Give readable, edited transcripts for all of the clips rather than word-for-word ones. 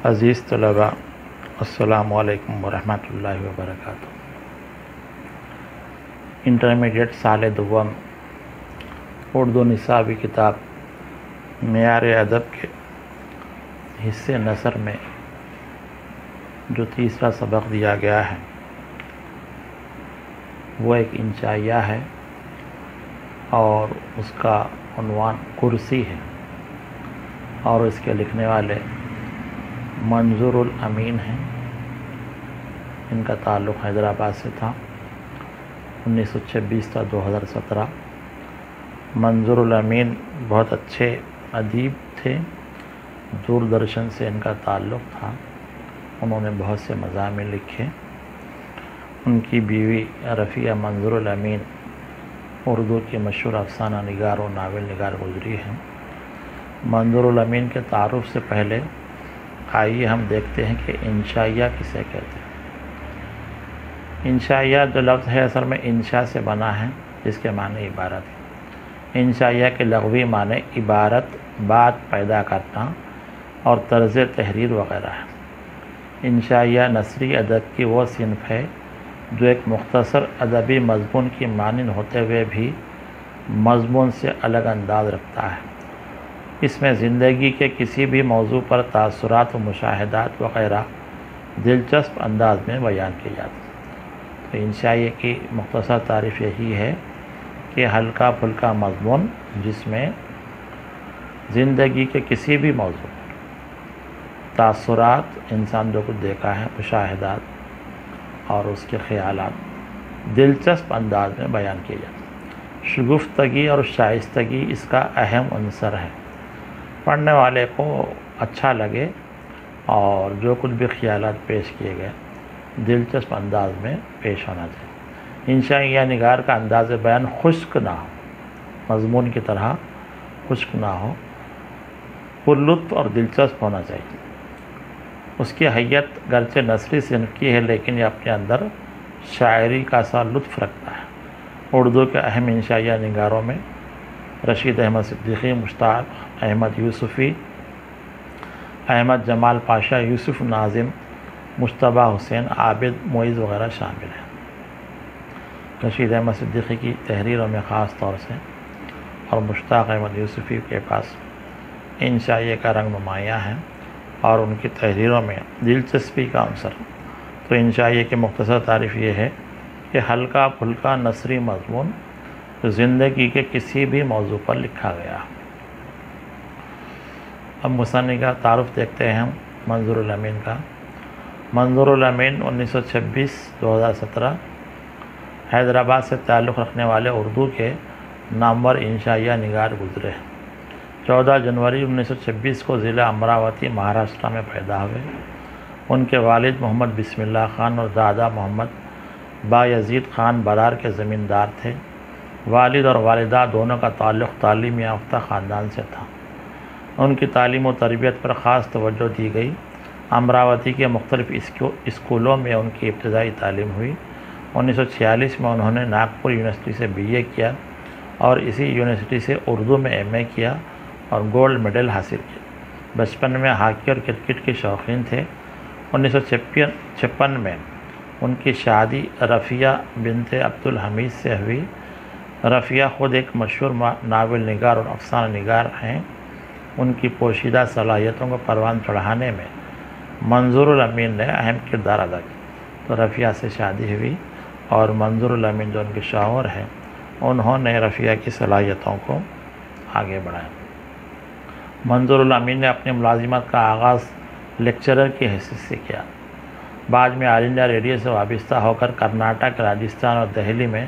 عزیز طلباء، السلام علیکم ورحمۃ اللہ وبرکاتہ۔ انٹرمیڈیٹ سال دوم اردو نصابی کتاب معیار ادب کے حصے نثر میں جو تیسرا سبق دیا گیا ہے وہ ایک انشائیہ ہے اور اس کا عنوان کرسی ہے، اور اس کے لکھنے والے منظور الامین ہیں۔ ان کا تعلق حیدرآباد سے تھا، 1926 تا 2017۔ منظور الامین بہت اچھے ادیب تھے، دوردرشن سے ان کا تعلق تھا، انہوں نے بہت سے مضامین لکھے۔ ان کی بیوی رفیہ منظور الامین اردو کی مشہور افسانہ نگار و ناول نگار گزری ہیں۔ منظور الامین کے تعارف سے پہلے آئیے ہم دیکھتے ہیں کہ انشائیہ کسے کہتے ہیں۔ انشائیہ جو لفظ ہے اصل میں انشاء سے بنا ہے، جس کے معنی عبارت ہے۔ انشائیہ کے لغوی معنی عبارت، بات پیدا کرنا اور طرز تحریر وغیرہ ہے۔ انشائیہ نثری ادب کی وہ صنف ہے جو ایک مختصر ادبی مضمون کی مانند ہوتے ہوئے بھی مضمون سے الگ انداز رکھتا ہے۔ اس میں زندگی کے کسی بھی موضوع پر تاثرات و مشاہدات وغیرہ دلچسپ انداز میں بیان کیے جاتے ہیں۔ تو انشائیہ کی مختصر تعریف یہی ہے کہ ہلکا پھلکا مضمون جس میں زندگی کے کسی بھی موضوع پر تاثرات، انسان جو کچھ دیکھا ہے، مشاہدات اور اس کے خیالات دلچسپ انداز میں بیان کیے جاتے ہیں۔ شگفتگی اور شائستگی اس کا اہم عنصر ہے۔ پڑھنے والے کو اچھا لگے اور جو کچھ بھی خیالات پیش کیے گئے دلچسپ انداز میں پیش ہونا چاہیے۔ انشائیہ نگار کا انداز بیان خشک نہ ہو، مضمون کی طرح خشک نہ ہو، پرلطف اور دلچسپ ہونا چاہیے۔ اس کی حیت گرچہ نثری صنف کی ہے لیکن یہ اپنے اندر شاعری کا سا لطف رکھتا ہے۔ اردو کے اہم انشائیہ نگاروں میں رشید احمد صدیقی، مشتاق احمد یوسفی، احمد جمال پاشا، یوسف ناظم، مجتبیٰ حسین، عابد معیز وغیرہ شامل ہیں۔ رشید احمد صدیقی کی تحریروں میں خاص طور سے اور مشتاق احمد یوسفی کے پاس انشائیہ کا رنگ نمایاں ہے اور ان کی تحریروں میں دلچسپی کا عنصر۔ تو انشائیہ کی مختصر تعریف یہ ہے کہ ہلکا پھلکا نثری مضمون زندگی کے کسی بھی موضوع پر لکھا گیا۔ اب مصنف کا تعارف دیکھتے ہیں ہم منظور الامین کا۔ منظور الامین 1926-2017 حیدرآباد سے تعلق رکھنے والے اردو کے نامور انشائیہ نگار گزرے۔ 14 جنوری 1926 کو ضلع امراوتی مہاراشٹر میں پیدا ہوئے۔ ان کے والد محمد بسم اللہ خان اور دادا محمد بایزید خان برار کے زمیندار تھے۔ والد اور والدہ دونوں کا تعلق تعلیم یافتہ خاندان سے تھا۔ ان کی تعلیم و تربیت پر خاص توجہ دی گئی۔ امراوتی کے مختلف اسکولوں میں ان کی ابتدائی تعلیم ہوئی۔ 1946 میں انہوں نے ناگپور یونیورسٹی سے BA کیا اور اسی یونیورسٹی سے اردو میں MA کیا اور گولڈ میڈل حاصل کیا۔ بچپن میں ہاکی اور کرکٹ کے شوقین تھے۔ 1956 میں ان کی شادی رفیہ بنت عبدالحمید سے ہوئی۔ رفیہ خود ایک مشہور ناول نگار اور افسانہ نگار ہیں۔ ان کی پوشیدہ صلاحیتوں کو پروان چڑھانے میں منظور الامین نے اہم کردار ادا کیا۔ تو رفیہ سے شادی ہوئی اور منظور الامین جو ان کے شوہر ہیں انہوں نے رفیہ کی صلاحیتوں کو آگے بڑھایا۔ منظور الامین نے اپنی ملازمت کا آغاز لیکچرر کی حیثیت سے کیا۔ بعد میں آل انڈیا ریڈیو سے وابستہ ہو کر کرناٹک، راجستھان اور دہلی میں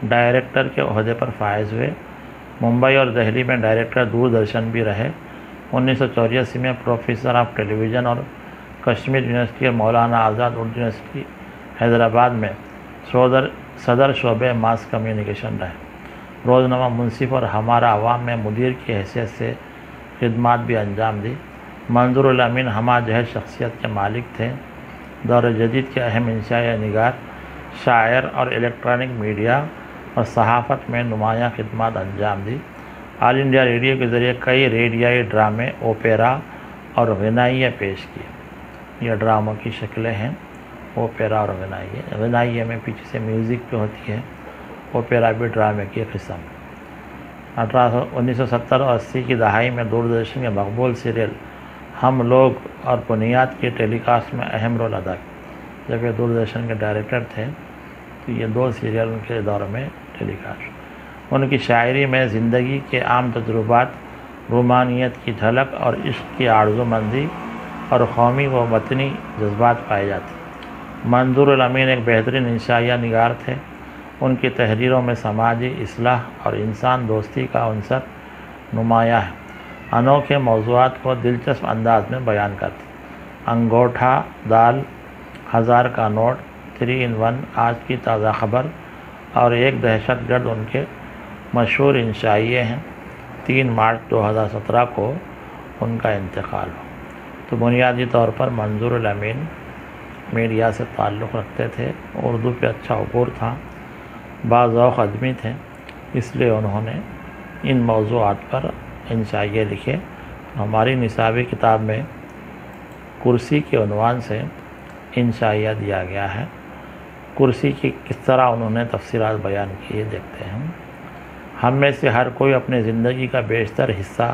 ڈائریکٹر کے عہدے پر فائز ہوئے۔ ممبئی اور دہلی میں ڈائریکٹر دوردرشن بھی رہے۔ 1984 میں پروفیسر آف ٹیلی ویژن اور کشمیر یونیورسٹی اور مولانا آزاد اردو یونیورسٹی حیدرآباد میں صدر شعبہ ماس کمیونیکیشن رہے۔ روزنامہ منصف اور ہمارا عوام میں مدیر کی حیثیت سے خدمات بھی انجام دی۔ منظور الامین ہمہ جہت شخصیت کے مالک تھے۔ دور جدید کے اہم انشائیہ نگار، شاعر اور الیکٹرانک میڈیا اور صحافت میں نمایاں خدمات انجام دی۔ آل انڈیا ریڈیو کے ذریعے کئی ریڈیائی ڈرامے، اوپیرا اور غنائیاں پیش کی۔ یا ڈراموں کی شکلیں ہیں اوپیرا اور غنائیے. غنائیے میں پیچھے سے میوزک پہ ہوتی ہے، اوپیرا بھی ڈرامے کی قسم. 1970 اور 80 کی دہائی میں دوردرشن کے مقبول سیریل ہم لوگ اور بنیاد کے ٹیلی کاسٹ میں اہم رول ادا کیا. جب یہ دوردرشن کے ڈائریکٹر تھے تو یہ 2 سیریل ان کے دور میں ٹیلی کاسٹ. ان کی شاعری میں زندگی کے عام تجربات، رومانیت کی جھلک اور عشق کی آرزومندی اور قومی و وطنی جذبات پائے جاتے. منظور الامین ایک بہترین انشائیہ نگار تھے. ان کی تحریروں میں سماجی اصلاح اور انسان دوستی کا عنصر نمایاں ہے. انوکھے موضوعات کو دلچسپ انداز میں بیان کرتے. انگوٹھا دال، 1000 کا نوٹ، 3 in 1، آج کی تازہ خبر اور ایک دہشت گرد ان کے مشہور انشائیے ہیں. 3 مارچ 2017 کو ان کا انتقال ہو. تو بنیادی طور پر منظور الامین میڈیا سے تعلق رکھتے تھے، اردو پہ اچھا عبور تھا، باذوق آدمی تھے، اس لیے انہوں نے ان موضوعات پر انشائیے لکھے. ہماری نصابی کتاب میں کرسی کے عنوان سے انشائیہ دیا گیا ہے. کرسی کی کس طرح انہوں نے تفصیلات بیان کیے دیکھتے ہیں. ہم میں سے ہر کوئی اپنی زندگی کا بیشتر حصہ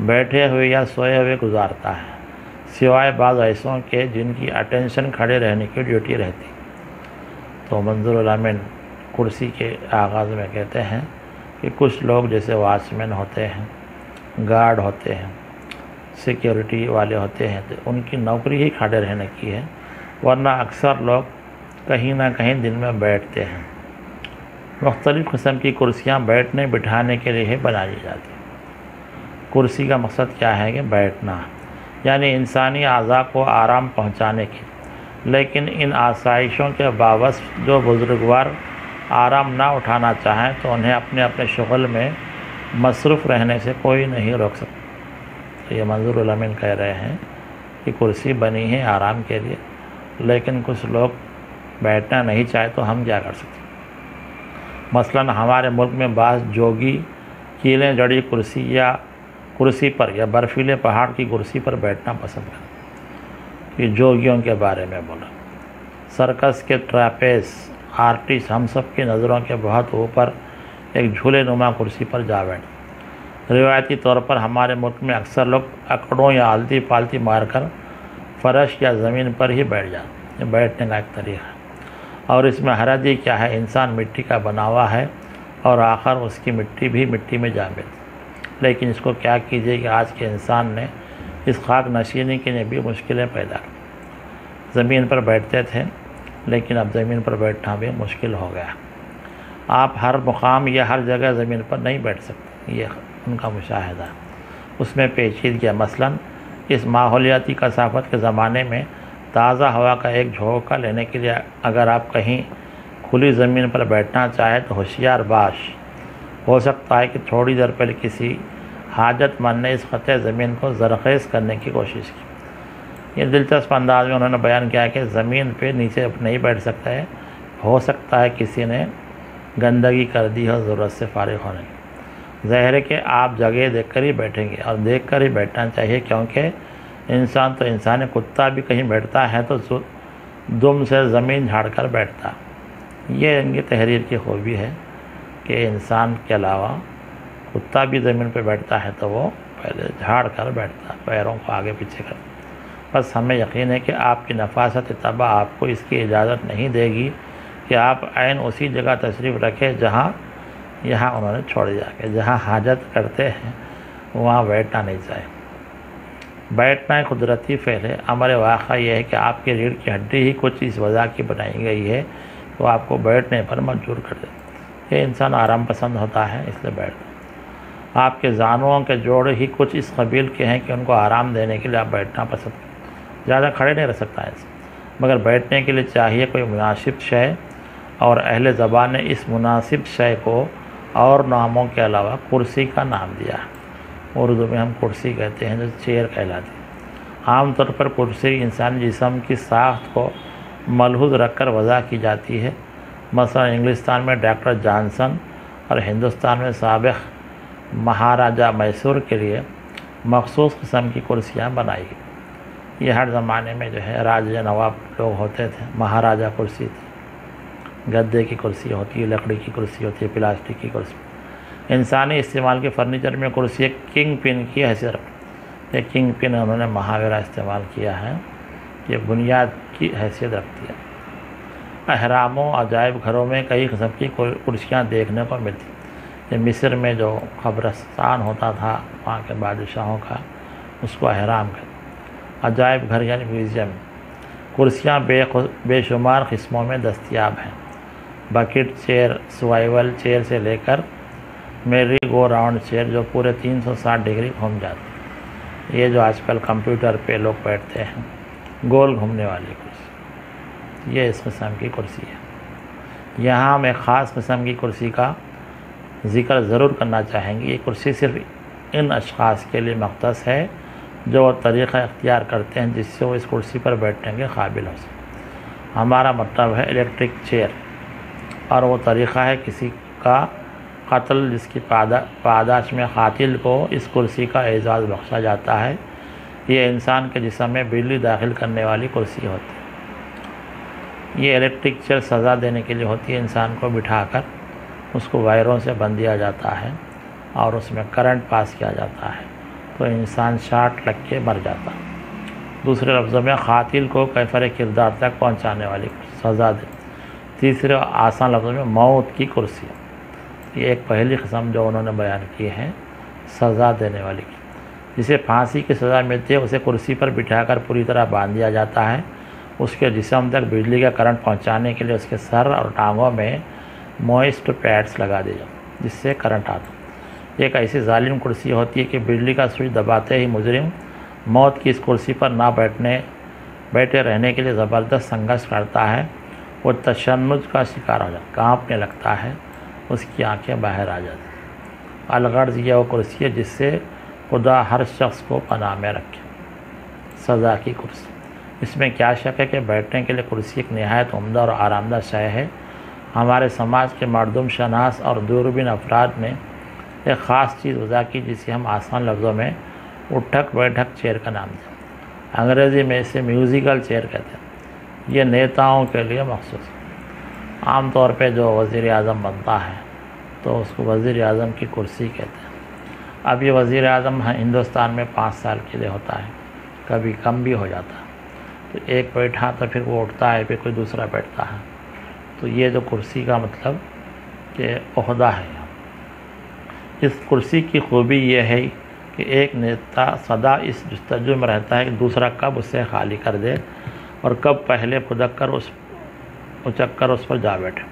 بیٹھے ہوئے یا سوئے ہوئے گزارتا ہے، سوائے بعض ایسوں کے جن کی اٹینشن کھڑے رہنے کی ڈیوٹی رہتی. تو منظور الامین کرسی کے آغاز میں کہتے ہیں کہ کچھ لوگ جیسے واچ مین ہوتے ہیں، گارڈ ہوتے ہیں، سیکیورٹی والے ہوتے ہیں، تو ان کی نوکری ہی کھڑے رہنے کی ہے، ورنہ اکثر لوگ کہیں نہ کہیں دن میں بیٹھتے ہیں. مختلف قسم کی کرسیاں بیٹھنے بٹھانے کے لیے ہی بنائی جاتی ہیں. کرسی کا مقصد کیا ہے کہ بیٹھنا، یعنی انسانی اعضاء کو آرام پہنچانے کی. لیکن ان آسائشوں کے باوجود جو بزرگوار آرام نہ اٹھانا چاہیں تو انہیں اپنے اپنے شغل میں مصروف رہنے سے کوئی نہیں روک سکتا. تو یہ منظور الامین کہہ رہے ہیں کہ کرسی بنی ہے آرام کے لیے، لیکن کچھ لوگ بیٹھنا نہیں چاہے تو ہم کیا کر سکتے. مثلاً ہمارے ملک میں بعض جوگی کیلیں جڑی کرسی پر یا برفیلے پہاڑ کی کرسی پر بیٹھنا پسند کرتے. یہ جوگیوں کے بارے میں بولا. سرکس کے ٹراپیز آرٹسٹ ہم سب کی نظروں کے بہت اوپر ایک جھولے نما کرسی پر جا بیٹھے. روایتی طور پر ہمارے ملک میں اکثر لوگ اکڑوں یا آلتی پالتی مار کر فرش یا زمین پر ہی بیٹھ جاتے. یہ بیٹھنے کا ایک طریقہ ہے. اور اس میں حرج کیا ہے، انسان مٹی کا بنا ہوا ہے اور آخر اس کی مٹی بھی مٹی میں جا ملتی. لیکن اس کو کیا کیجیے کہ آج کے انسان نے اس خاک نشینی کے لیے بھی مشکلیں پیدا کی. زمین پر بیٹھتے تھے لیکن اب زمین پر بیٹھنا بھی مشکل ہو گیا. آپ ہر مقام یا ہر جگہ زمین پر نہیں بیٹھ سکتے، یہ ان کا مشاہدہ. اس میں پیچیدگیاں، مثلاً اس ماحولیاتی کثافت کے زمانے میں تازہ ہوا کا ایک جھونکا لینے کے لیے اگر آپ کہیں کھلی زمین پر بیٹھنا چاہیں تو ہوشیار باش. ہو سکتا ہے کہ تھوڑی دیر پہلے کسی حاجت مند نے اس قطع زمین کو زرخیز کرنے کی کوشش کی. یہ دلچسپ انداز میں انہوں نے بیان کیا کہ زمین پہ نیچے نہیں بیٹھ سکتا ہے، ہو سکتا ہے کسی نے گندگی کر دی ہو ضرورت سے فارغ ہونے کی. ظاہر ہے کہ آپ جگہ دیکھ کر ہی بیٹھیں گے اور دیکھ کر ہی بیٹھنا چاہیے، کیونکہ انسان تو انسان ہے. کتا بھی کہیں بیٹھتا ہے تو دم سے زمین جھاڑ کر بیٹھتا. یہ ان کی تحریر کی خوبی ہے کہ انسان کے علاوہ کتا بھی زمین پہ بیٹھتا ہے تو وہ پہلے جھاڑ کر بیٹھتا، پیروں کو آگے پیچھے کر. بس ہمیں یقین ہے کہ آپ کی نفاست طبع آپ کو اس کی اجازت نہیں دے گی کہ آپ عین اسی جگہ تشریف رکھیں یہاں انہوں نے چھوڑ دیا کہ جہاں حاجت کرتے ہیں وہاں بیٹھنا نہیں چاہیے. بیٹھنا ایک قدرتی فعل ہے. امر واقعہ یہ ہے کہ آپ کی ریڑھ کی ہڈی ہی کچھ اس وجہ کی بنائی گئی ہے تو آپ کو بیٹھنے پر مجبور کر دے. یہ انسان آرام پسند ہوتا ہے اس لیے بیٹھتا. آپ کے زانوؤں کے جوڑ ہی کچھ اس قبیل کے ہیں کہ ان کو آرام دینے کے لیے آپ بیٹھنا پسند کریں. زیادہ کھڑے نہیں رہ سکتا ہے مگر بیٹھنے کے لیے چاہیے کوئی مناسب شے، اور اہل زبان نے اس مناسب شے کو اور ناموں کے علاوہ کرسی کا نام دیا ہے. اردو میں ہم کرسی کہتے ہیں جو چیئر کہلاتی ہے. عام طور پر کرسی انسانی جسم کی ساخت کو ملحوظ رکھ کر وضع کی جاتی ہے. مثلا انگلستان میں ڈاکٹر جانسن اور ہندوستان میں سابق مہاراجہ میسور کے لیے مخصوص قسم کی کرسیاں بنائی گئی. یہ ہر زمانے میں جو ہے راجہ نواب لوگ ہوتے تھے، مہاراجہ کرسی تھی، گدے کی کرسی ہوتی ہے، لکڑی کی کرسی ہوتی ہے، پلاسٹک کی کرسی۔ انسانی استعمال کے فرنیچر میں کرسی ایک کنگ پن کی حیثیت رکھتی ہے۔ یہ کنگ پن انہوں نے مہاورہ استعمال کیا ہے، یہ بنیاد کی حیثیت رکھتی ہے۔ اہراموں، عجائب گھروں میں کئی قسم کی کرسیاں دیکھنے کو ملتی ہیں۔ یہ مصر میں جو قبرستان ہوتا تھا وہاں کے بادشاہوں کا، اس کو اہرام کہتے ہیں۔ عجائب گھر یعنی میوزیم، کرسیاں بے شمار قسموں میں دستیاب ہیں۔ بکٹ چیئر، سوائیول چیئر سے لے کر میری گو راؤنڈ چیئر جو پورے 360 ڈگری گھوم جاتی ہے۔ یہ جو آج کل کمپیوٹر پہ لوگ بیٹھتے ہیں، گول گھومنے والی کرسی، یہ اس قسم کی کرسی ہے۔ یہاں ہم ایک خاص قسم کی کرسی کا ذکر ضرور کرنا چاہیں گے۔ یہ کرسی صرف ان اشخاص کے لیے مختص ہے جو وہ طریقہ اختیار کرتے ہیں جس سے وہ اس کرسی پر بیٹھنے کے قابل ہو سکے۔ ہمارا مطلب ہے الیکٹرک چیئر، اور وہ طریقہ ہے کسی کا قتل جس کی پاداش میں قاتل کو اس کرسی کا اعزاز بخشا جاتا ہے۔ یہ انسان کے جسم میں بجلی داخل کرنے والی کرسی ہوتی ہے۔ یہ الیکٹرک چیئر سزا دینے کے لیے ہوتی ہے۔ انسان کو بٹھا کر اس کو وائروں سے بندھ دیا جاتا ہے اور اس میں کرنٹ پاس کیا جاتا ہے تو انسان شاٹ لگ کے مر جاتا ہے۔ دوسرے لفظوں میں قاتل کو کیفر کردار تک پہنچانے والی سزا دے۔ تیسرے آسان لفظوں میں موت کی کرسی، یہ ایک پہلی قسم جو انہوں نے بیان کی ہے سزا دینے والی کی۔ جسے پھانسی کی سزا ملتی ہے اسے کرسی پر بٹھا کر پوری طرح باندھ دیا جاتا ہے۔ اس کے جسم تک بجلی کا کرنٹ پہنچانے کے لیے اس کے سر اور ٹانگوں میں موئسٹ پیڈز لگا دیے جاتے جس سے کرنٹ آتا ہے۔ ایک ایسی ظالم کرسی ہوتی ہے کہ بجلی کا سوئچ دباتے ہی مجرم موت کی اس کرسی پر نہ بیٹھے رہنے کے لیے زبردست سنگھرش کرتا ہے۔ وہ تشنج کا شکار ہو جاتا ہے، کانپنے لگتا ہے، اس کی آنکھیں باہر آ جاتی ہیں۔ الغرض یہ وہ کرسی ہے جس سے خدا ہر شخص کو پناہ میں رکھے۔ سزا کی کرسی، اس میں کیا شک ہے کہ بیٹھنے کے لیے کرسی ایک نہایت عمدہ اور آرام دہ شے ہے۔ ہمارے سماج کے مردم شناس اور دوربین افراد نے ایک خاص چیز وضع کی جسے ہم آسان لفظوں میں اٹھک بیٹھک چیئر کا نام دیا۔ انگریزی میں اسے میوزیکل چیئر کہتے ہیں۔ یہ نیتاؤں کے لیے مخصوص ہے۔ عام طور پہ جو وزیر اعظم بنتا ہے تو اس کو وزیر اعظم کی کرسی کہتے ہیں۔ اب یہ وزیر اعظم ہندوستان میں 5 سال کے لیے ہوتا ہے، کبھی کم بھی ہو جاتا ہے۔ تو ایک بیٹھا تو پھر وہ اٹھتا ہے، پھر کوئی دوسرا بیٹھتا ہے۔ تو یہ جو کرسی کا مطلب کہ عہدہ ہے۔ اس کرسی کی خوبی یہ ہے کہ ایک نیتا سدا اس جستجو میں رہتا ہے کہ دوسرا کب اسے خالی کر دے اور کب پہلے اچک کر اس پر جا بیٹھے،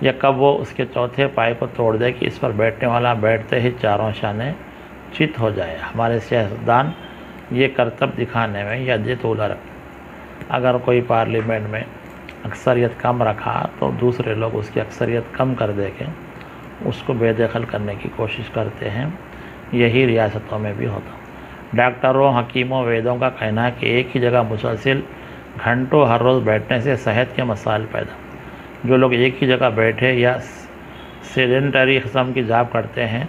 یا کب وہ اس کے چوتھے پائے کو توڑ دے کہ اس پر بیٹھنے والا بیٹھتے ہی چاروں شانے چت ہو جائے۔ ہمارے سیاستدان یہ کرتب دکھانے میں ید اولا رکھتے۔ اگر کوئی پارلیمنٹ میں اکثریت کم رکھا تو دوسرے لوگ اس کی اکثریت کم کر دے کے اس کو بے دخل کرنے کی کوشش کرتے ہیں۔ یہی ریاستوں میں بھی ہوتا۔ ڈاکٹروں، حکیموں، ویدوں کا کہنا ہے کہ ایک ہی جگہ مسلسل گھنٹوں ہر روز بیٹھنے سے صحت کے مسائل پیدا۔ جو لوگ ایک ہی جگہ بیٹھے یا سیڈنٹری قسم کی جاب کرتے ہیں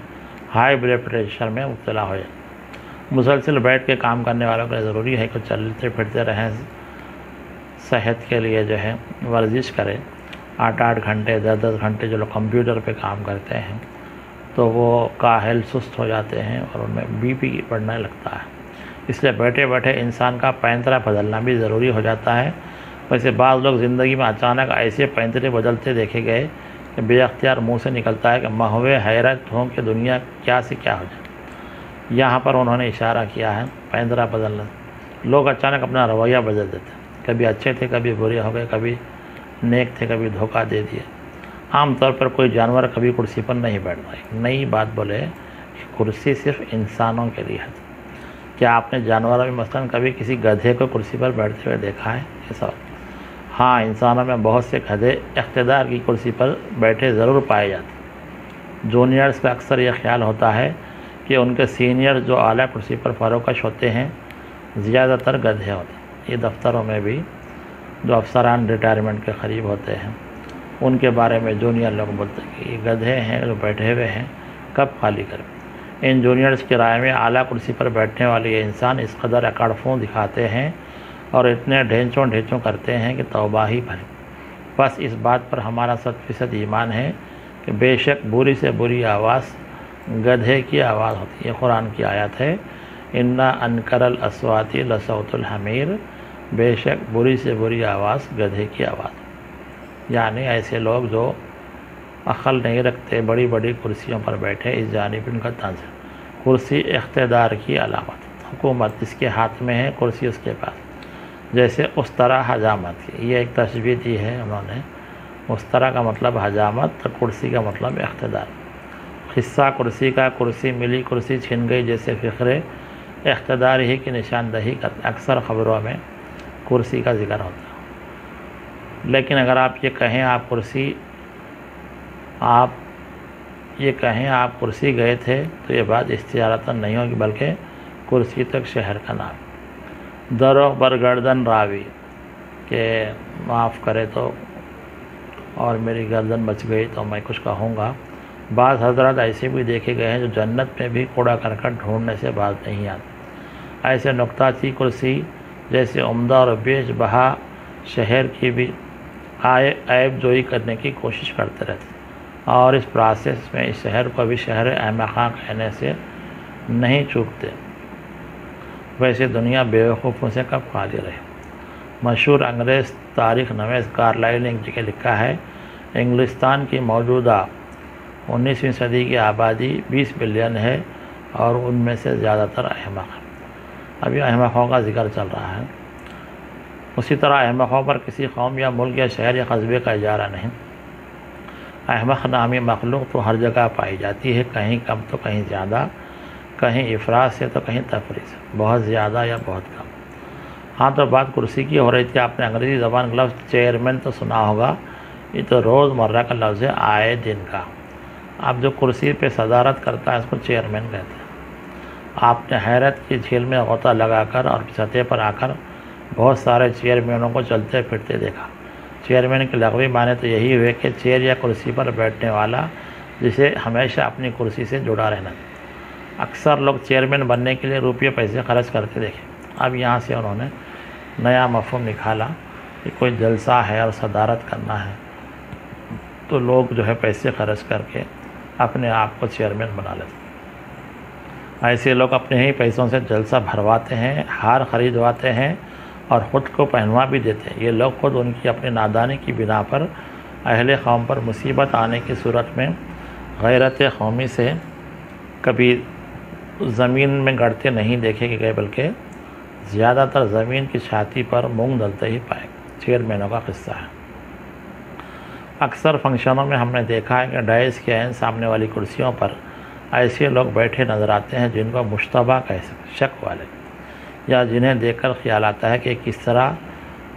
ہائی بلڈ پریشر میں مبتلا ہو جائے۔ مسلسل بیٹھ کے کام کرنے والوں کے لیے ضروری ہے کہ چلتے پھرتے رہیں، صحت کے لیے جو ہے ورزش کریں۔ 8 گھنٹے 10 گھنٹے جو لوگ کمپیوٹر پہ کام کرتے ہیں تو وہ کاہل سست ہو جاتے ہیں اور ان میں بی پی بڑھنے لگتا ہے۔ اس لیے بیٹھے بیٹھے انسان کا پینترا بدلنا بھی ضروری ہو جاتا ہے۔ ویسے بعض لوگ زندگی میں اچانک ایسے پینترے بدلتے دیکھے گئے کہ بے اختیار منہ سے نکلتا ہے کہ محو حیرت ہوں کہ دنیا کیا سے کیا ہو جائے۔ یہاں پر انہوں نے اشارہ کیا ہے پینترا بدلنا۔ لوگ اچانک اپنا رویہ بدل دیتے ہیں، کبھی اچھے تھے کبھی برے ہو گئے، کبھی نیک تھے کبھی دھوکہ دے دیے۔ عام طور پر کوئی جانور کبھی کرسی پر نہیں بیٹھتا۔ ایک نئی بات بولے کہ کرسی صرف انسانوں کے لیے ہے۔ کیا آپ نے جانوروں میں مثلاً کبھی کسی گدھے کو کرسی پر بیٹھتے ہوئے دیکھا ہے؟ ایسا ہاں، انسانوں میں بہت سے گدھے اقتدار کی کرسی پر بیٹھے ضرور پائے جاتے ہیں۔ جونیئرز کا اکثر یہ خیال ہوتا ہے کہ ان کے سینئر جو اعلیٰ کرسی پر فروکش ہوتے ہیں زیادہ تر گدھے ہوتے ہیں۔ یہ دفتروں میں بھی جو افسران ریٹائرمنٹ کے قریب ہوتے ہیں ان کے بارے میں جونیئر لوگ بولتے ہیں کہ یہ گدھے ہیں جو بیٹھے ہوئے ہیں، کب خالی کریں۔ ان جونیئرز کی رائے میں اعلیٰ کرسی پر بیٹھنے والے یہ انسان اس قدر اکڑفوں دکھاتے ہیں اور اتنے ڈھینچوں کرتے ہیں کہ توبہ ہی بھرے۔ بس اس بات پر ہمارا 100% ایمان ہے کہ بے شک بری سے بری آواز گدھے کی آواز ہوتی ہے۔ یہ قرآن کی آیت ہے، اِنَّا أَنْكَرَ الْأَصْوَاتِ لَصَوْتُ الْحَمِيرِ، بے شک بری سے بری آواز گدھے کی آواز، یعنی ایسے لوگ جو عقل نہیں رکھتے، بڑی بڑی کرسیوں پر بیٹھے، اس جانب ان کا طنز ہے۔ کرسی اقتدار کی علامت، حکومت اس کے ہاتھ میں ہے، کرسی اس کے پاس، جیسے اس طرح حجامت کی، یہ ایک تشبیہ دی ہے انہوں نے۔ اس طرح کا مطلب حجامت، تو کرسی کا مطلب اقتدار۔ قصہ کرسی کا، کرسی ملی کرسی چھن گئی جیسے فقرے اقتدار ہی کی نشاندہی کرتے، اکثر خبروں میں کرسی کا ذکر ہوتا ہے۔ لیکن اگر آپ یہ کہیں آپ کرسی گئے تھے تو یہ بات استعارتاً نہیں ہوگی، بلکہ کرسی تک شہر کا نام۔ درو برگردن راوی، کہ معاف کرے تو اور میری گردن بچ گئی تو میں کچھ کہوں گا۔ بعض حضرات ایسے بھی دیکھے گئے ہیں جو جنت میں بھی کوڑا کرکٹ ڈھونڈنے سے باز نہیں آتے، ایسے نکتہ چی کرسی جیسے عمدہ اور بیش بہا شہر کی بھی عیب جوئی کرنے کی کوشش کرتے رہتے، اور اس پروسیس میں اس شہر کو بھی شہر احمقاں کہنے سے نہیں چوکتے۔ ویسے دنیا بیوقوفوں سے کب خالی رہے۔ مشہور انگریز تاریخ نویس کارلائل نے جگہ لکھا ہے، انگلستان کی موجودہ 19ویں صدی کی آبادی 20 بلین ہے اور ان میں سے زیادہ تر احمق ہیں۔ اب یہ احمقوں کا ذکر چل رہا ہے۔ اسی طرح احمقوں پر کسی قوم یا ملک یا شہر یا قصبے کا اجارہ نہیں۔ احمق نامی مخلوق تو ہر جگہ پائی جاتی ہے، کہیں کم تو کہیں زیادہ، کہیں افراط سے تو کہیں تفریط سے، بہت زیادہ یا بہت کم۔ ہاں تو بات کرسی کی ہو رہی تھی، آپ نے انگریزی زبان کا لفظ چیئرمین تو سنا ہوگا، یہ تو روز مرہ کا لفظ ہے، آئے دن کا۔ اب جو کرسی پہ صدارت کرتا ہے اس کو چیئرمین کہتے ہیں۔ آپ نے حیرت کی جھیل میں غوطہ لگا کر اور سطح پر آ کر بہت سارے چیئرمینوں کو چلتے پھرتے دیکھا۔ چیئرمین کے لغوی معنی تو یہی ہوئے کہ چیئر یا کرسی پر بیٹھنے والا، جسے ہمیشہ اپنی کرسی سے جڑا رہنا۔ اکثر لوگ چیئرمین بننے کے لیے روپیے پیسے خرچ کرتے دیکھے۔ اب یہاں سے انہوں نے نیا مفہوم نکالا کہ کوئی جلسہ ہے اور صدارت کرنا ہے تو لوگ جو ہے پیسے خرچ کر کے اپنے آپ کو چیئرمین بنا لیتے۔ ایسے لوگ اپنے ہی پیسوں سے جلسہ بھرواتے ہیں، ہار خریدواتے ہیں اور خود کو پہنوا بھی دیتے ہیں۔ یہ لوگ خود ان کی اپنی نادانی کی بنا پر اہل قوم پر مصیبت آنے کی صورت میں غیرت قومی سے کبھی زمین میں گڑتے نہیں دیکھے گئے، بلکہ زیادہ تر زمین کی چھاتی پر مونگ ڈلتے ہی پائے۔ چیئرمینوں کا قصہ ہے۔ اکثر فنکشنوں میں ہم نے دیکھا ہے کہ ڈائز کے عین سامنے والی کرسیوں پر ایسے لوگ بیٹھے نظر آتے ہیں جن کو مشتبہ کہہ سکتے، شک والے، یا جنہیں دیکھ کر خیال آتا ہے کہ کس طرح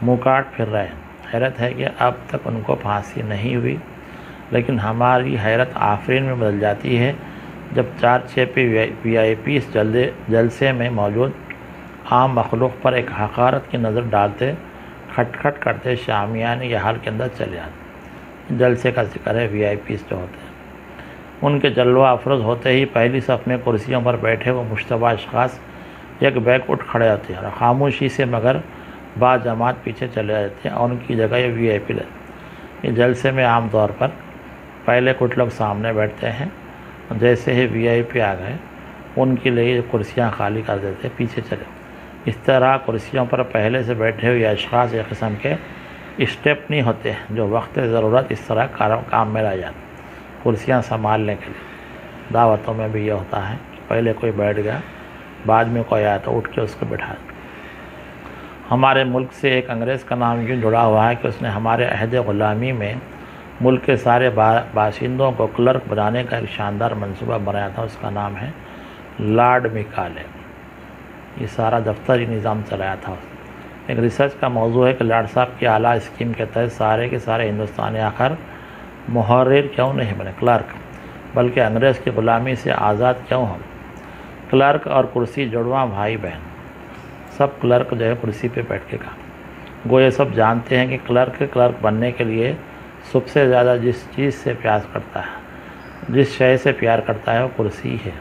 منہ کاٹ پھر رہے ہیں۔ حیرت ہے کہ اب تک ان کو پھانسی نہیں ہوئی، لیکن ہماری حیرت آفرین میں بدل جاتی ہے جب 4 وی آئی پی اس جلسے میں موجود عام مخلوق پر ایک حقارت کی نظر ڈالتے، کھٹ کھٹ کرتے شامیانے یا حال کے اندر چلے آتے۔ جلسے کا ذکر ہے، وی آئی پیز جو ہوتے ہیں، ان کے جلوہ افروز ہوتے ہی پہلی صف میں کرسیوں پر بیٹھے وہ مشتبہ اشخاص یک بیک اٹھ کھڑے ہوتے ہیں اور خاموشی سے مگر با جماعت پیچھے چلے جاتے ہیں اور ان کی جگہ یہ وی آئی پی لیتے۔ یہ جلسے میں عام طور پر پہلے کچھ لوگ سامنے بیٹھتے ہیں، جیسے ہی وی آئی پی آ گئے ان کے لیے کرسیاں خالی کر دیتے، پیچھے چلے۔ اس طرح کرسیوں پر پہلے سے بیٹھے ہوئے اشخاص ایک قسم کے اسٹیپ نہیں ہوتے ہیں جو وقت ضرورت اس طرح کام میں لائے جاتے کرسیاں سنبھالنے کے لیے۔ دعوتوں میں بھی یہ ہوتا ہے، پہلے کوئی بیٹھ گیا، بعد میں کوئی آیا تو اٹھ کے اس کو بٹھا دیا۔ ہمارے ملک سے ایک انگریز کا نام یوں جڑا ہوا ہے کہ اس نے ہمارے عہد غلامی میں ملک کے سارے باشندوں کو کلرک بنانے کا ایک شاندار منصوبہ بنایا تھا۔ اس کا نام ہے لارڈ میکالے۔ یہ سارا دفتری نظام چلایا تھا۔ ایک ریسرچ کا موضوع ہے کہ لارڈ صاحب کی اعلیٰ اسکیم کے تحت سارے کے سارے ہندوستانی آخر محرر کیوں نہیں بنے، کلرک، بلکہ انگریز کی غلامی سے آزاد کیوں ہوں۔ کلرک اور کرسی جڑواں بھائی بہن، سب کلرک جو ہے کرسی پہ بیٹھ کے کام۔ گو یہ سب جانتے ہیں کہ کلرک بننے کے لیے سب سے زیادہ جس چیز سے پیار کرتا ہے، جس شے سے پیار کرتا ہے وہ کرسی ہے۔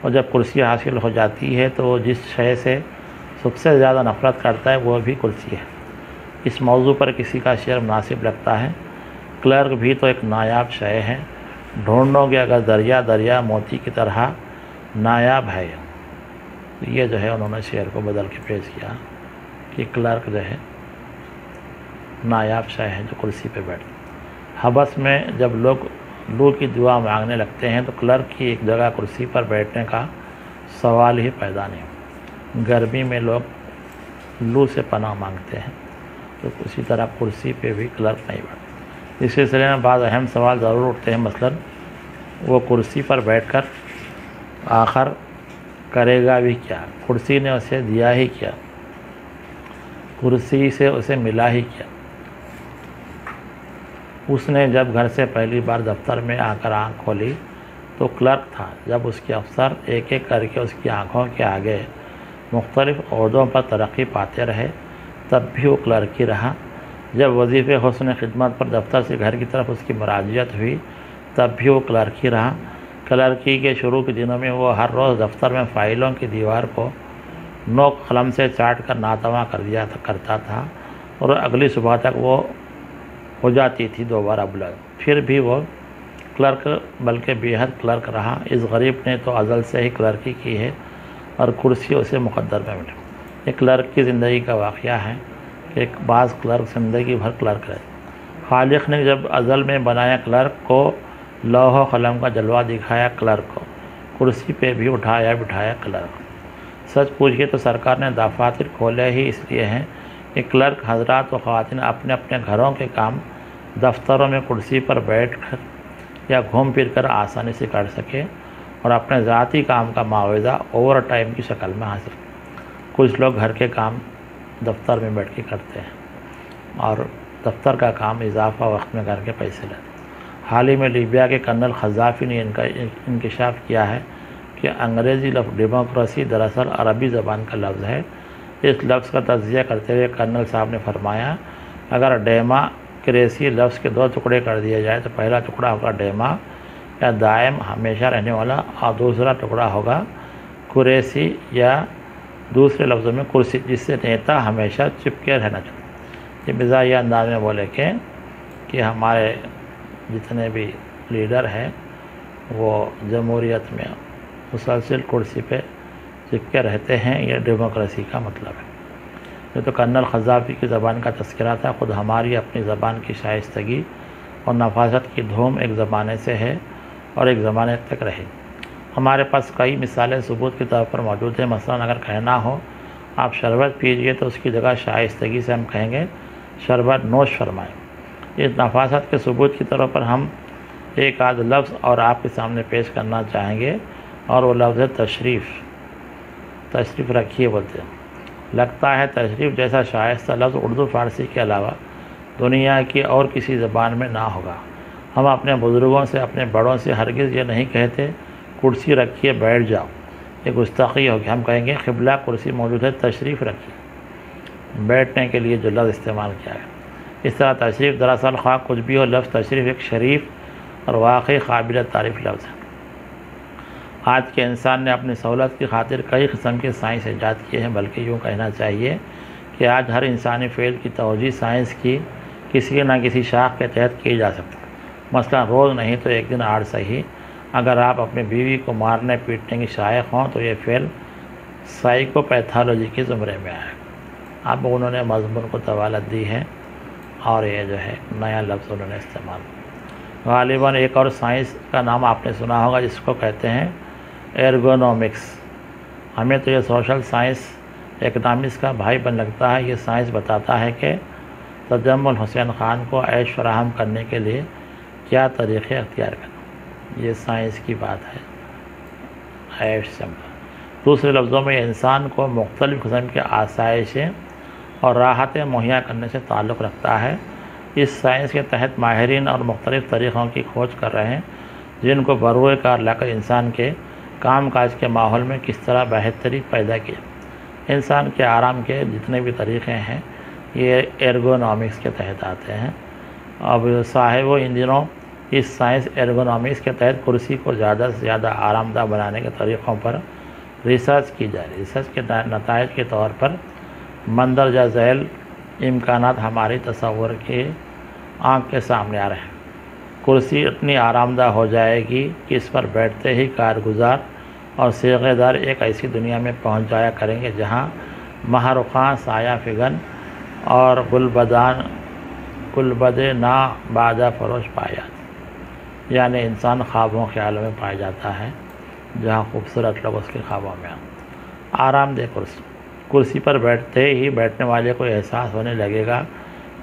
اور جب کرسی حاصل ہو جاتی ہے تو وہ جس شے سے سب سے زیادہ نفرت کرتا ہے وہ بھی کرسی ہے۔ اس موضوع پر کسی کا شعر مناسب لگتا ہے: کلرک بھی تو ایک نایاب شے ہے، ڈھونڈو گے اگر دریا دریا موتی کی طرح نایاب ہے۔ یہ جو ہے انہوں نے شعر کو بدل کے پیش کیا کہ کلرک جو ہے نایاب شے ہے جو کرسی پہ بیٹھے۔ حبس میں جب لوگ لو کی دعا مانگنے لگتے ہیں تو کلرک کی ایک جگہ کرسی پر بیٹھنے کا سوال ہی پیدا نہیں۔ گرمی میں لوگ لو سے پناہ مانگتے ہیں تو اسی طرح کرسی پہ بھی کلرک نہیں بیٹھتے۔ اس سلسلے میں بعض اہم سوال ضرور اٹھتے ہیں، مثلاً وہ کرسی پر بیٹھ کر آخر کرے گا بھی کیا؟ کرسی نے اسے دیا ہی کیا؟ کرسی سے اسے ملا ہی کیا؟ اس نے جب گھر سے پہلی بار دفتر میں آ کر آنکھ کھولی تو کلرک تھا۔ جب اس کے افسر ایک ایک کر کے اس کی آنکھوں کے آگے مختلف عہدوں پر ترقی پاتے رہے تب بھی وہ کلرک ہی رہا۔ جب وظیفے حسن خدمت پر دفتر سے گھر کی طرف اس کی مراجعت ہوئی تب بھی وہ کلرک ہی رہا۔ کلرکی کے شروع کے دنوں میں وہ ہر روز دفتر میں فائلوں کی دیوار کو نوک قلم سے چاٹ کر ناتواں کرتا تھا اور اگلی صبح تک وہ ہو جاتی تھی دوبارہ بلند۔ پھر بھی وہ کلرک بلکہ بے حد کلرک رہا۔ اس غریب نے تو ازل سے ہی کلرکی کی ہے اور کرسی اسے مقدر میں ملی۔ ایک کلرک کی زندگی کا واقعہ ہے کہ ایک بعض کلرک زندگی بھر کلرک رہے۔ خالق نے جب ازل میں بنایا کلرک کو، لوح و قلم کا جلوہ دکھایا کلرک کو، کرسی پہ بھی اٹھایا بٹھایا کلرک۔ سچ پوچھئے تو سرکار نے دفاتر کھولے ہی اس لیے ہیں کہ کلرک حضرات و خواتین اپنے اپنے گھروں کے کام دفتروں میں کرسی پر بیٹھ کر یا گھوم پھر کر آسانی سے کر سکے اور اپنے ذاتی کام کا معاوضہ اوور ٹائم کی شکل میں حاصل کرے۔ کچھ لوگ گھر کے کام دفتر میں بیٹھ کے کرتے ہیں اور دفتر کا کام اضافہ وقت میں کر کے پیسے لیتے ہیں۔ حال ہی میں لیبیا کے کرنل قذافی نے ان کا انکشاف کیا ہے کہ انگریزی لفظ ڈیموکریسی دراصل عربی زبان کا لفظ ہے۔ اس لفظ کا تجزیہ کرتے ہوئے کرنل صاحب نے فرمایا، اگر ڈیموکریسی لفظ کے دو ٹکڑے کر دیے جائے تو پہلا ٹکڑا ہوگا ڈیما یا دائم ہمیشہ رہنے والا، اور دوسرا ٹکڑا ہوگا کریسی یا دوسرے لفظوں میں کرسی، جس سے نیتا ہمیشہ چپکے رہنا چاہتا۔ یہ مزاحیہ انداز میں بولے کہ ہمارے جتنے بھی لیڈر ہیں وہ جمہوریت میں مسلسل کرسی پہ چپکے رہتے ہیں، یہ ڈیموکریسی کا مطلب ہے۔ یہ تو کرنل قذافی کی زبان کا تذکرہ تھا۔ خود ہماری اپنی زبان کی شائستگی اور نفاست کی دھوم ایک زمانے سے ہے اور ایک زمانے تک رہے۔ ہمارے پاس کئی مثالیں ثبوت کے طور پر موجود ہیں۔ مثلاً اگر کہنا ہو آپ شربت پیجئے تو اس کی جگہ شائستگی سے ہم کہیں گے شربت نوش فرمائیں۔ اس نفاست کے ثبوت کے طور پر ہم ایک آدھ لفظ اور آپ کے سامنے پیش کرنا چاہیں گے اور وہ لفظ ہے تشریف۔ تشریف رکھیے بولتے ہیں۔ لگتا ہے تشریف جیسا شائستہ لفظ اردو فارسی کے علاوہ دنیا کی اور کسی زبان میں نہ ہوگا۔ ہم اپنے بزرگوں سے اپنے بڑوں سے ہرگز یہ نہیں کہتے کرسی رکھیے بیٹھ جاؤ، یہ گستاخی ہوگی۔ ہم کہیں گے قبلہ کرسی موجود ہے تشریف رکھیے، بیٹھنے کے لیے جو لفظ استعمال کیا ہے۔ اس طرح تشریف دراصل خواہ کچھ بھی ہو، لفظ تشریف ایک شریف اور واقعی قابل تعریف لفظ ہے۔ آج کے انسان نے اپنی سہولت کی خاطر کئی قسم کے سائنس ایجاد کیے ہیں، بلکہ یوں کہنا چاہیے کہ آج ہر انسانی فعل کی توجیہ سائنس کی کسی نہ کسی شاخ کے تحت کی جا سکتی ہے۔ مثلا روز نہیں تو ایک دن آڑ صحیح اگر آپ اپنی بیوی کو مارنے پیٹنے کی شائق ہوں تو یہ فعل سائیکو پیتھالوجی کے زمرے میں آئے۔ اب انہوں نے مضمون کو طوالت دی ہے اور یہ جو ہے نیا لفظ انہوں نے استعمال کیا۔ غالباً ایک اور سائنس کا نام آپ نے سنا ہوگا جس کو کہتے ہیں ایرگونومکس۔ ہمیں تو یہ سوشل سائنس اکنامکس کا بھائی بن لگتا ہے۔ یہ سائنس بتاتا ہے کہ تجمل حسین خان کو عیش فراہم کرنے کے لیے کیا طریقے اختیار کرنا، یہ سائنس کی بات ہے۔ عیش سے دوسرے لفظوں میں انسان کو مختلف قسم کے آسائشیں اور راحتیں مہیا کرنے سے تعلق رکھتا ہے۔ اس سائنس کے تحت ماہرین اور مختلف طریقوں کی کھوج کر رہے ہیں جن کو بروئے کار لا کر انسان کے کام کاج کے ماحول میں کس طرح بہتری پیدا کی۔ انسان کے آرام کے جتنے بھی طریقے ہیں یہ ایرگونومکس کے تحت آتے ہیں۔ اب صاحب ان دنوں اس سائنس ایرگونامکس کے تحت کرسی کو زیادہ سے زیادہ آرام دہ بنانے کے طریقوں پر ریسرچ کی جائے۔ ریسرچ کے نتائج کے طور پر مندرجہ ذیل امکانات ہماری تصور کی آنکھ کے سامنے آ رہے ہیں۔ کرسی اتنی آرام دہ ہو جائے گی کہ اس پر بیٹھتے ہی کارگزار اور صیغہ دار ایک ایسی دنیا میں پہنچ جایا کریں گے جہاں ماہ رخاں سایہ فگن اور گلبد نا بادہ فروش پائے جاتے ہیں۔ یعنی انسان خوابوں خیالوں میں پایا جاتا ہے جہاں خوبصورت لوگ اس کے خوابوں میں آرام دہ کرسی پر بیٹھنے والے کو احساس ہونے لگے گا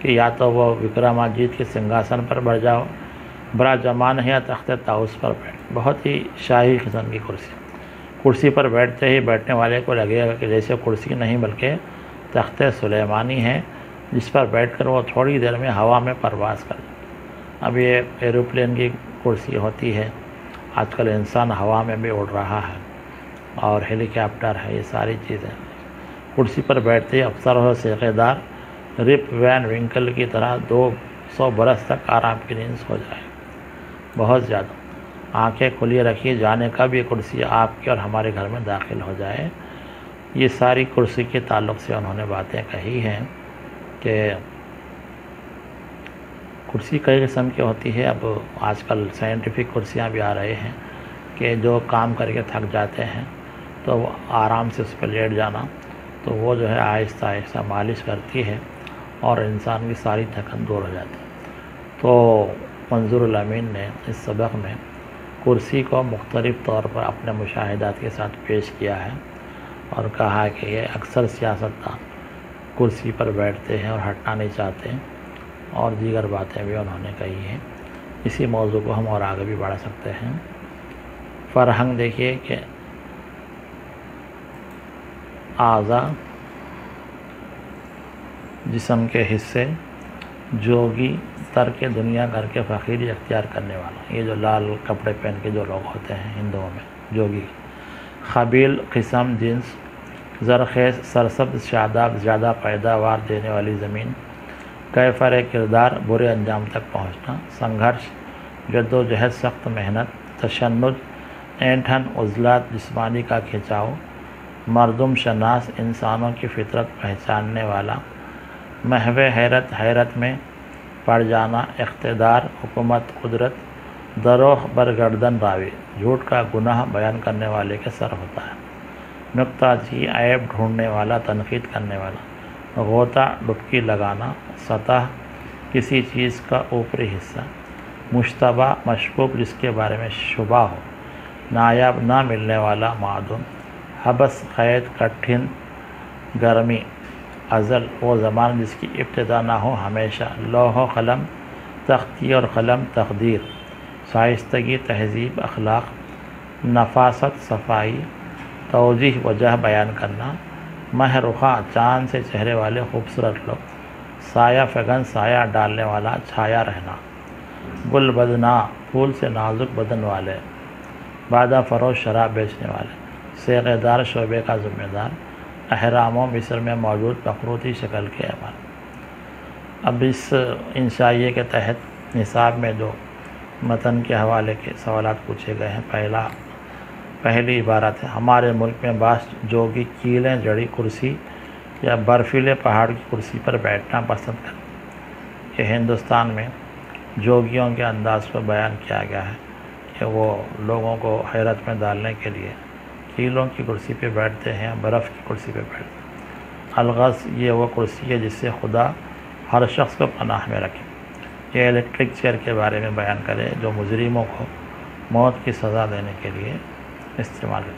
کہ یا تو وہ وکرماجیت کے سنگھاسن پر براجمان ہے یا تخت طاؤس پر بہت ہی شاہی قسم کی کرسی پر بیٹھتے ہی بیٹھنے والے کو لگے گا کہ جیسے کرسی نہیں بلکہ تخت سلیمانی ہے جس پر بیٹھ کر وہ تھوڑی دیر میں ہوا میں پرواز کر جائے۔ اب یہ ایروپلین کی کرسی ہوتی ہے، آج کل انسان ہوا میں بھی اڑ رہا ہے اور ہیلی کاپٹر ہے، یہ ساری چیزیں کرسی پر بیٹھتے ہی افسر ہو صیغہ دار رپ وین ونکل کی طرح 200 برس تک آرام کی نیند سو جائے، بہت زیادہ۔ آنکھیں کھلی رکھی جانے کب یہ کرسی آپ کے اور ہمارے گھر میں داخل ہو جائے۔ یہ ساری کرسی کے تعلق سے انہوں نے باتیں کہی ہیں کہ کرسی کئی قسم کی ہوتی ہے۔ اب آج کل سائنٹیفک کرسیاں بھی آ رہے ہیں کہ جو کام کر کے تھک جاتے ہیں تو وہ آرام سے اس پہ لیٹ جانا، تو وہ جو ہے آہستہ آہستہ مالش کرتی ہے اور انسان کی ساری تھکن دور ہو جاتی ہے۔ تو منظور الامین نے اس سبق میں کرسی کو مختلف طور پر اپنے مشاہدات کے ساتھ پیش کیا ہے اور کہا کہ یہ اکثر سیاستدان کرسی پر بیٹھتے ہیں اور ہٹنا نہیں چاہتے، اور دیگر باتیں بھی انہوں نے کہی ہیں۔ اسی موضوع کو ہم اور آگے بھی بڑھا سکتے ہیں۔ فرہنگ دیکھیے کہ اعضاء جسم کے حصے جوگی ترک دنیا کر کے فقیری اختیار کرنے والا، یہ جو لال کپڑے پہن کے جو لوگ ہوتے ہیں ہندوؤں میں جوگی، قبیل قسم جنس زرخیز سرسبز شاداب زیادہ پیداوار دینے والی زمین، کیفر کردار برے انجام تک پہنچنا، سنگھرش جد و جہد سخت محنت، تشنج اینٹھن عضلات جسمانی کا کھنچاؤ، مردم شناس انسانوں کی فطرت پہچاننے والا، محو حیرت میں پڑ جانا، اقتدار حکومت قدرت، دروغ برگردن راوی جھوٹ کا گناہ بیان کرنے والے کے سر ہوتا ہے، نکتہ جی عیب ڈھونڈنے والا تنقید کرنے والا، غوطہ ڈبکی لگانا، سطح کسی چیز کا اوپری حصہ، مشتبہ مشکوک جس کے بارے میں شبہ ہو، نایاب نہ ملنے والا معدوم، حبس قید کٹھن گرمی، ازل وہ زمان جس کی ابتدا نہ ہو ہمیشہ، لوح و قلم تختی اور قلم تقدیر، شائستگی تہذیب اخلاق، نفاست صفائی، توجیہ وجہ بیان کرنا، مہ رخاں چاند سے چہرے والے خوبصورت لوگ، سایہ فگن سایہ ڈالنے والا چھایا رہنا، گل بدنا پھول سے نازک بدن والے، بادہ فروش شراب بیچنے والے، صیغہ دار شعبے کا ذمہ دار، اہراموں مصر میں موجود مخروطی شکل کے عمل۔ اب اس انشائیے کے تحت نصاب میں جو متن کے حوالے کے سوالات پوچھے گئے ہیں، پہلی عبارت ہے، ہمارے ملک میں بعض جوگی کیلیں جڑی کرسی یا برفیلے پہاڑ کی کرسی پر بیٹھنا پسند کرتے ہیں۔ یہ ہندوستان میں جوگیوں کے انداز پر بیان کیا گیا ہے کہ وہ لوگوں کو حیرت میں ڈالنے کے لیے کیلوں کی کرسی پہ بیٹھتے ہیں، برف کی کرسی پہ بیٹھتے ہیں۔ الغز یہ وہ کرسی ہے جس سے خدا ہر شخص کو پناہ میں رکھے۔ یہ الیکٹرک چیئر کے بارے میں بیان کرے جو مجرموں کو موت کی سزا دینے کے لیے استعمال ہے۔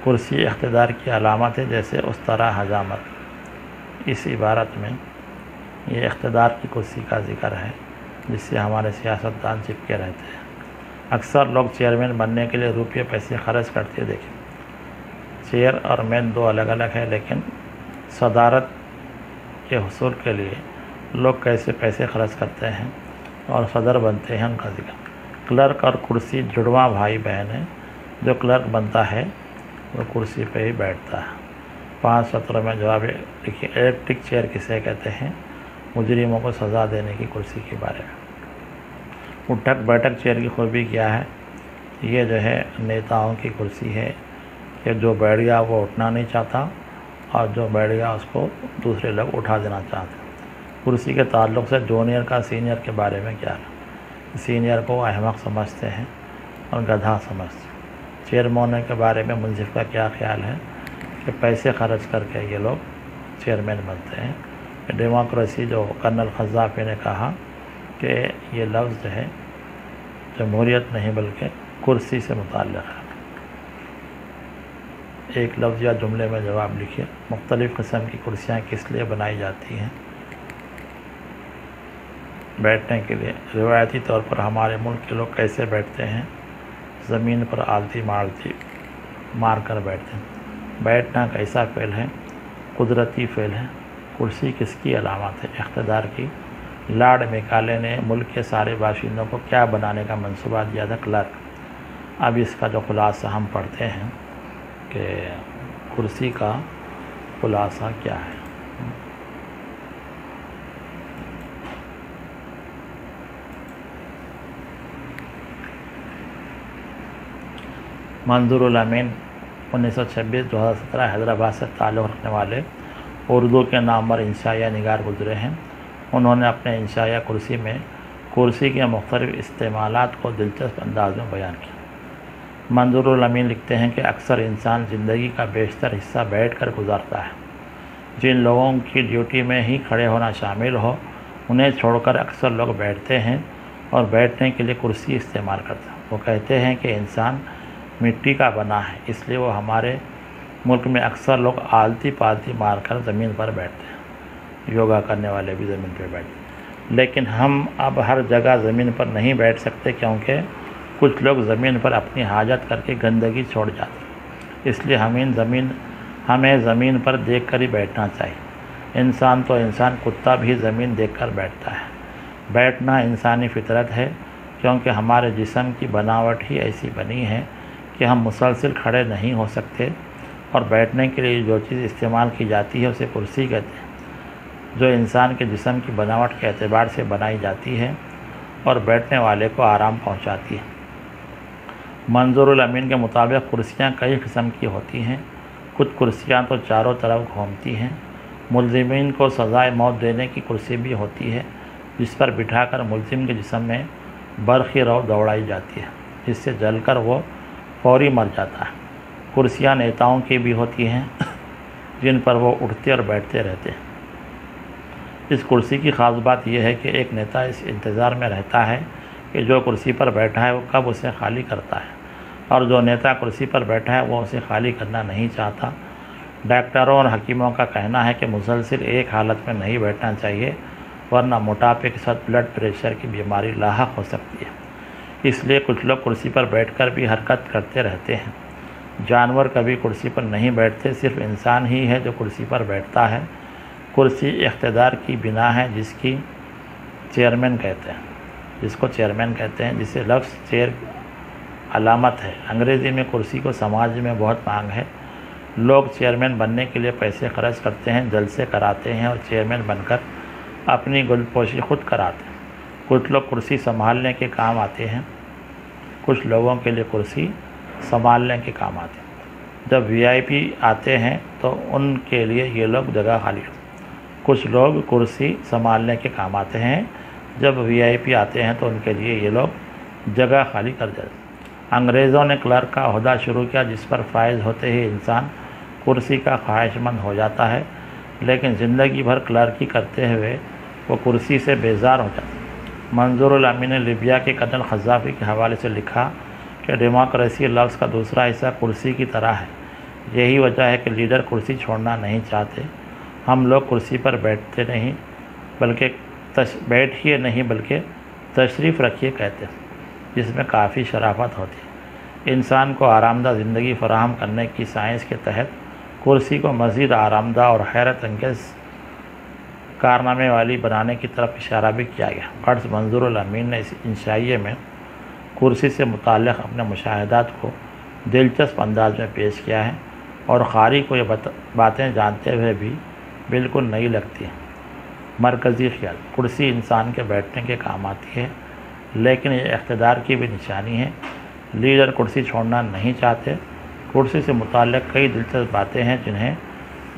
کرسی اقتدار کی علامت ہے جیسے اس طرح حجامت۔ اس عبارت میں یہ اقتدار کی کرسی کا ذکر ہے جس سے ہمارے سیاستدان چپکے رہتے ہیں۔ اکثر لوگ چیئرمین بننے کے لیے روپیے پیسے خرچ کرتے دیکھیں۔ چیئر اور مین دو الگ الگ ہیں، لیکن صدارت کے حصول کے لیے لوگ کیسے پیسے خرچ کرتے ہیں اور صدر بنتے ہیں ان کا ذکر۔ کلرک اور کرسی جڑواں بھائی بہن ہیں۔ جو کلرک بنتا ہے وہ کرسی پہ ہی بیٹھتا ہے۔ 5 سطروں میں جواب لکھیے، الیکٹرک چیئر کسے کہتے ہیں؟ مجرموں کو سزا دینے کی کرسی کے بارے میں۔ اٹھک بیٹھک چیئر کی خوبی کیا ہے؟ یہ جو ہے نیتاؤں کی کرسی ہے کہ جو بیٹھ گیا وہ اٹھنا نہیں چاہتا اور جو بیٹھ گیا اس کو دوسرے لوگ اٹھا دینا چاہتے ہیں۔ کرسی کے تعلق سے جونیئر کا سینئر کے بارے میں کیا ہے؟ سینئر کو احمق سمجھتے ہیں اور گدھا سمجھتے ہیں۔ چیئرمین ہونے کے بارے میں منصف کا کیا خیال ہے کہ پیسے خرچ کر کے یہ لوگ چیئرمین بنتے ہیں۔ ڈیموکریسی جو کرنل قذافی نے کہا کہ یہ لفظ جو ہے جمہوریت نہیں بلکہ کرسی سے متعلق ہے۔ ایک لفظ یا جملے میں جواب لکھیے۔ مختلف قسم کی کرسیاں کس لیے بنائی جاتی ہیں؟ بیٹھنے کے لیے۔ روایتی طور پر ہمارے ملک کے لوگ کیسے بیٹھتے ہیں؟ زمین پر آلتی مار کر بیٹھتے ہیں۔ بیٹھنا کیسا فعل ہے؟ قدرتی فعل ہے۔ کرسی کس کی علامت ہے؟ اقتدار کی۔ لارڈ میکالے نے ملک کے سارے باشندوں کو کیا بنانے کا منصوبہ دیا تھا؟ کلرک۔ اب اس کا جو خلاصہ ہم پڑھتے ہیں کہ کرسی کا خلاصہ کیا ہے۔ منظور الامین 1926-2017 حیدرآباد سے تعلق رکھنے والے اردو کے نامور انشائیہ نگار گزرے ہیں۔ انہوں نے اپنے انشائیہ کرسی میں کرسی کے مختلف استعمالات کو دلچسپ انداز میں بیان کیا۔ منظور الامین لکھتے ہیں کہ اکثر انسان زندگی کا بیشتر حصہ بیٹھ کر گزارتا ہے۔ جن لوگوں کی ڈیوٹی میں ہی کھڑے ہونا شامل ہو انہیں چھوڑ کر اکثر لوگ بیٹھتے ہیں اور بیٹھنے کے لیے کرسی استعمال کرتے ہیں۔ وہ کہتے ہیں کہ انسان مٹی کا بنا ہے، اس لیے وہ ہمارے ملک میں اکثر لوگ آلتی پالتی مار کر زمین پر بیٹھتے ہیں۔ یوگا کرنے والے بھی زمین پر بیٹھتے ہیں، لیکن ہم اب ہر جگہ زمین پر نہیں بیٹھ سکتے کیونکہ کچھ لوگ زمین پر اپنی حاجت کر کے گندگی چھوڑ جاتے ہیں۔ اس لیے ہمیں زمین پر دیکھ کر ہی بیٹھنا چاہیے۔ انسان تو انسان، کتا بھی زمین دیکھ کر بیٹھتا ہے۔ بیٹھنا انسانی فطرت ہے کیونکہ ہمارے جسم کی بناوٹ ہی ایسی بنی ہے کہ ہم مسلسل کھڑے نہیں ہو سکتے، اور بیٹھنے کے لیے جو چیز استعمال کی جاتی ہے اسے کرسی کہتے ہیں، جو انسان کے جسم کی بناوٹ کے اعتبار سے بنائی جاتی ہے اور بیٹھنے والے کو آرام پہنچاتی ہے۔ منظور الامین کے مطابق کرسیاں کئی قسم کی ہوتی ہیں۔ کچھ کرسیاں تو چاروں طرف گھومتی ہیں۔ ملزمین کو سزائے موت دینے کی کرسی بھی ہوتی ہے جس پر بٹھا کر ملزم کے جسم میں برقی رو دوڑائی جاتی ہے جس سے جل کر وہ فوری مر جاتا ہے۔ کرسیاں نیتاؤں کی بھی ہوتی ہیں جن پر وہ اٹھتے اور بیٹھتے رہتے ہیں۔ اس کرسی کی خاص بات یہ ہے کہ ایک نیتا اس انتظار میں رہتا ہے کہ جو کرسی پر بیٹھا ہے وہ کب اسے خالی کرتا ہے، اور جو نیتا کرسی پر بیٹھا ہے وہ اسے خالی کرنا نہیں چاہتا۔ ڈاکٹروں اور حکیموں کا کہنا ہے کہ مسلسل ایک حالت میں نہیں بیٹھنا چاہیے ورنہ موٹاپے کے ساتھ بلڈ پریشر کی بیماری لاحق ہو سکتی ہے۔ اس لیے کچھ لوگ کرسی پر بیٹھ کر بھی حرکت کرتے رہتے ہیں۔ جانور کبھی کرسی پر نہیں بیٹھتے، صرف انسان ہی ہے جو کرسی پر بیٹھتا ہے۔ کرسی اقتدار کی بنا ہے جس کو چیئرمین کہتے ہیں، جسے لفظ چیئر علامت ہے۔ انگریزی میں کرسی کو سماج میں بہت مانگ ہے۔ لوگ چیئرمین بننے کے لیے پیسے خرچ کرتے ہیں، جلسے کراتے ہیں اور چیئرمین بن کر اپنی گلپوشی خود کراتے ہیں۔ کچھ لوگ کرسی سنبھالنے کے کام آتے ہیں، کچھ لوگوں کے لیے کرسی سنبھالنے کے کام آتے ہیں۔ جب VIP آتے ہیں تو ان کے لیے یہ لوگ جگہ خالی کرتے ہیں۔ کچھ لوگ کرسی سنبھالنے کے کام آتے ہیں، جب VIP آتے ہیں تو ان کے لیے یہ لوگ جگہ خالی کر دیتے ہیں۔ انگریزوں نے کلرک کا عہدہ شروع کیا جس پر فائز ہوتے ہی انسان کرسی کا خواہش مند ہو جاتا ہے، لیکن زندگی بھر کلرکی کرتے ہوئے وہ کرسی سے بیزار ہو جاتا ہے۔ منظور الامین نے لیبیا کے کرنل قذافی کے حوالے سے لکھا کہ ڈیموکریسی لفظ کا دوسرا حصہ کرسی کی طرح ہے۔ یہی وجہ ہے کہ لیڈر کرسی چھوڑنا نہیں چاہتے۔ ہم لوگ کرسی پر بیٹھیے نہیں بلکہ تشریف رکھیے کہتے ہیں، جس میں کافی شرافت ہوتی ہے۔ انسان کو آرام دہ زندگی فراہم کرنے کی سائنس کے تحت کرسی کو مزید آرام دہ اور حیرت انگیز کارنامے والی بنانے کی طرف اشارہ بھی کیا گیا۔ غرض منظور الامین نے اس انشائیے میں کرسی سے متعلق اپنے مشاہدات کو دلچسپ انداز میں پیش کیا ہے، اور قاری کو یہ باتیں جانتے ہوئے بھی بالکل نئی لگتی ہیں۔ مرکزی خیال: کرسی انسان کے بیٹھنے کے کام آتی ہے۔ لیکن یہ اقتدار کی بھی نشانی ہے۔ لیڈر کرسی چھوڑنا نہیں چاہتے۔ کرسی سے متعلق کئی دلچسپ باتیں ہیں جنہیں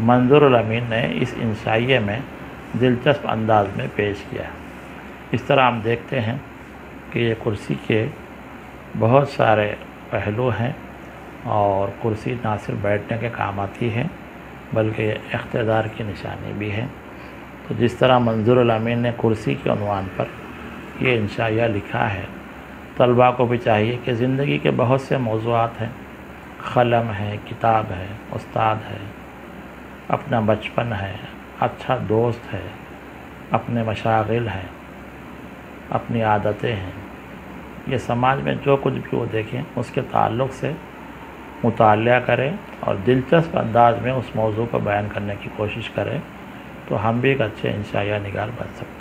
منظور الامین نے اس انشائیے میں دلچسپ انداز میں پیش کیا ہے۔ اس طرح ہم دیکھتے ہیں کہ یہ کرسی کے بہت سارے پہلو ہیں، اور کرسی نہ صرف بیٹھنے کے کام آتی ہے بلکہ اقتدار کی نشانی بھی ہے۔ تو جس طرح منظور الامین نے کرسی کے عنوان پر یہ انشائیہ لکھا ہے، طلباء کو بھی چاہیے کہ زندگی کے بہت سے موضوعات ہیں، قلم ہے، کتاب ہے، استاد ہے، اپنا بچپن ہے، اچھا دوست ہے، اپنے مشاغل ہیں، اپنی عادتیں ہیں، یہ سماج میں جو کچھ بھی وہ دیکھیں اس کے تعلق سے مطالعہ کریں اور دلچسپ انداز میں اس موضوع کو بیان کرنے کی کوشش کریں، تو ہم بھی ایک اچھے انشائیہ نگار بن سکتے ہیں۔